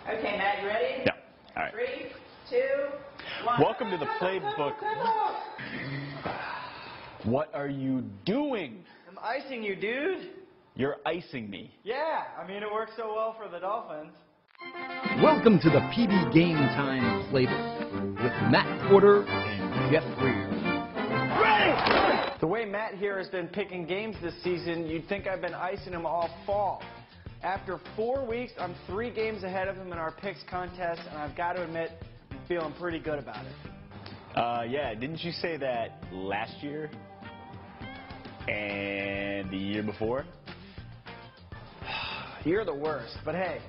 Okay, Matt, you ready? Yeah. All right. 3, 2, 1. Welcome to the Playbook. What are you doing? I'm icing you, dude. You're icing me. Yeah, I mean, it works so well for the Dolphins. Welcome to the PB Game Time Playbook with Matt Porter and Jeff Greer. Ready! The way Matt here has been picking games this season, you'd think I've been icing him all fall. After 4 weeks, I'm 3 games ahead of him in our picks contest, and I've got to admit, I'm feeling pretty good about it. Yeah, didn't you say that last year and the year before? You're the worst, but hey,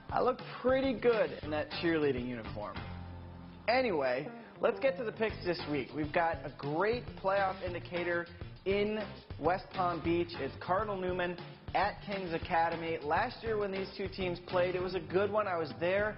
I look pretty good in that cheerleading uniform. Anyway, let's get to the picks this week. We've got a great playoff indicator in West Palm Beach. It's Cardinal Newman at Kings Academy. Last year when these two teams played, it was a good one. I was there.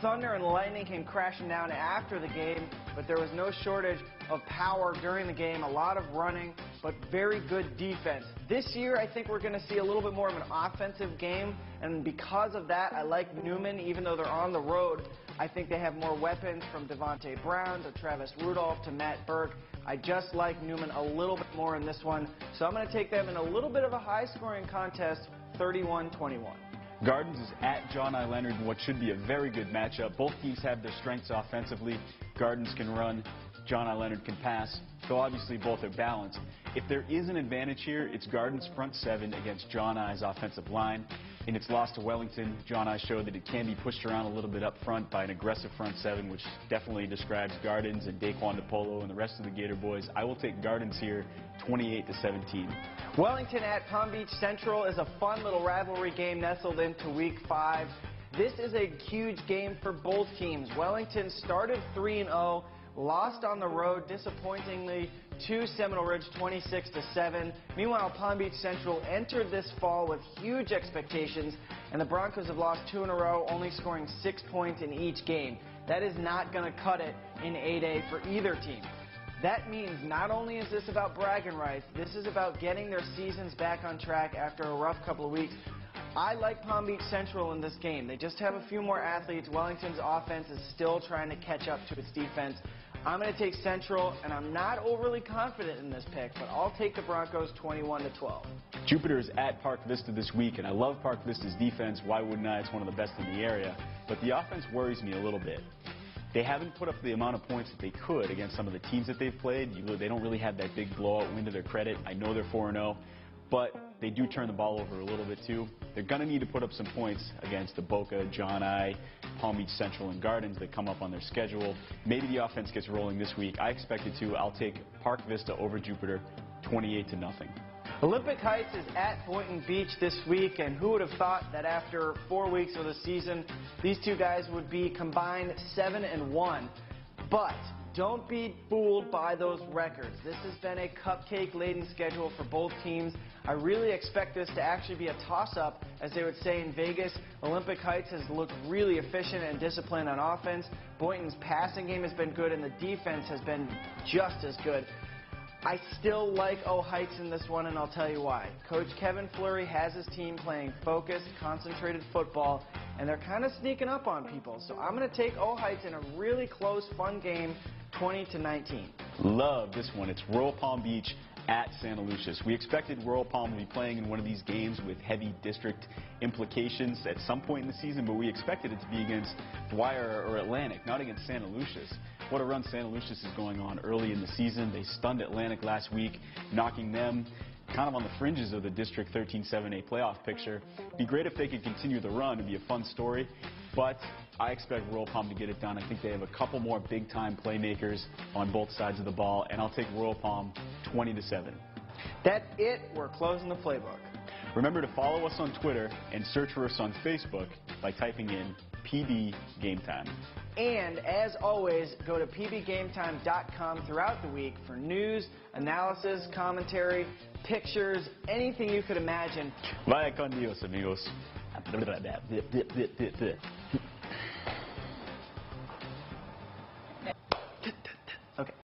Thunder and lightning came crashing down after the game, but there was no shortage of power during the game. A lot of running, but very good defense. This year, I think we're going to see a little bit more of an offensive game, and because of that, I like Newman, even though they're on the road. I think they have more weapons, from Devontae Brown to Travis Rudolph to Matt Burke. I just like Newman a little bit more in this one, so I'm going to take them in a little bit of a high-scoring contest, 31-21. Gardens is at John I. Leonard in what should be a very good matchup. Both teams have their strengths offensively. Gardens can run, John I. Leonard can pass, so obviously both are balanced. If there is an advantage here, it's Gardens' front 7 against John I.'s offensive line. In its loss to Wellington, John I. showed that it can be pushed around a little bit up front by an aggressive front 7, which definitely describes Gardens and Daquan DePolo and the rest of the Gator boys. I will take Gardens here, 28-17. Wellington at Palm Beach Central is a fun little rivalry game nestled into Week 5. This is a huge game for both teams. Wellington started 3-0, lost on the road, disappointingly, to Seminole Ridge 26-7. Meanwhile, Palm Beach Central entered this fall with huge expectations, and the Broncos have lost 2 in a row, only scoring 6 points in each game. That is not going to cut it in 8A for either team. That means not only is this about bragging rights, this is about getting their seasons back on track after a rough couple of weeks. I like Palm Beach Central in this game. They just have a few more athletes. Wellington's offense is still trying to catch up to its defense. I'm going to take Central, and I'm not overly confident in this pick, but I'll take the Broncos 21-12. Jupiter is at Park Vista this week, and I love Park Vista's defense. Why wouldn't I? It's one of the best in the area. But the offense worries me a little bit. They haven't put up the amount of points that they could against some of the teams that they've played. They don't really have that big blowout win to their credit. I know they're 4-0, but they do turn the ball over a little bit too. They're going to need to put up some points against the Boca, John I., Palm Beach Central, and Gardens that come up on their schedule. Maybe the offense gets rolling this week. I expect it to. I'll take Park Vista over Jupiter, 28-0. Olympic Heights is at Boynton Beach this week, and who would have thought that after 4 weeks of the season, these two guys would be combined 7-1. But don't be fooled by those records. This has been a cupcake-laden schedule for both teams. I really expect this to actually be a toss-up, as they would say in Vegas. Olympic Heights has looked really efficient and disciplined on offense. Boynton's passing game has been good, and the defense has been just as good. I still like Heights in this one, and I'll tell you why. Coach Kevin Fleury has his team playing focused, concentrated football, and they're kind of sneaking up on people. So I'm going to take Heights in a really close, fun game, 20-19. Love this one. It's Royal Palm Beach at Santa Lucias. We expected Royal Palm to be playing in one of these games with heavy district implications at some point in the season, but we expected it to be against Dwyer or Atlantic, not against Santa Lucias. What a run Santa Lucias is going on early in the season. They stunned Atlantic last week, knocking them kind of on the fringes of the District 13-7A playoff picture. It'd be great if they could continue the run. It'd be a fun story, but I expect Royal Palm to get it done. I think they have a couple more big-time playmakers on both sides of the ball, and I'll take Royal Palm 20-7. That's it. We're closing the playbook. Remember to follow us on Twitter and search for us on Facebook by typing in PB Game Time. And as always, go to pbgametime.com throughout the week for news, analysis, commentary, pictures, anything you could imagine. Vaya con Dios, amigos.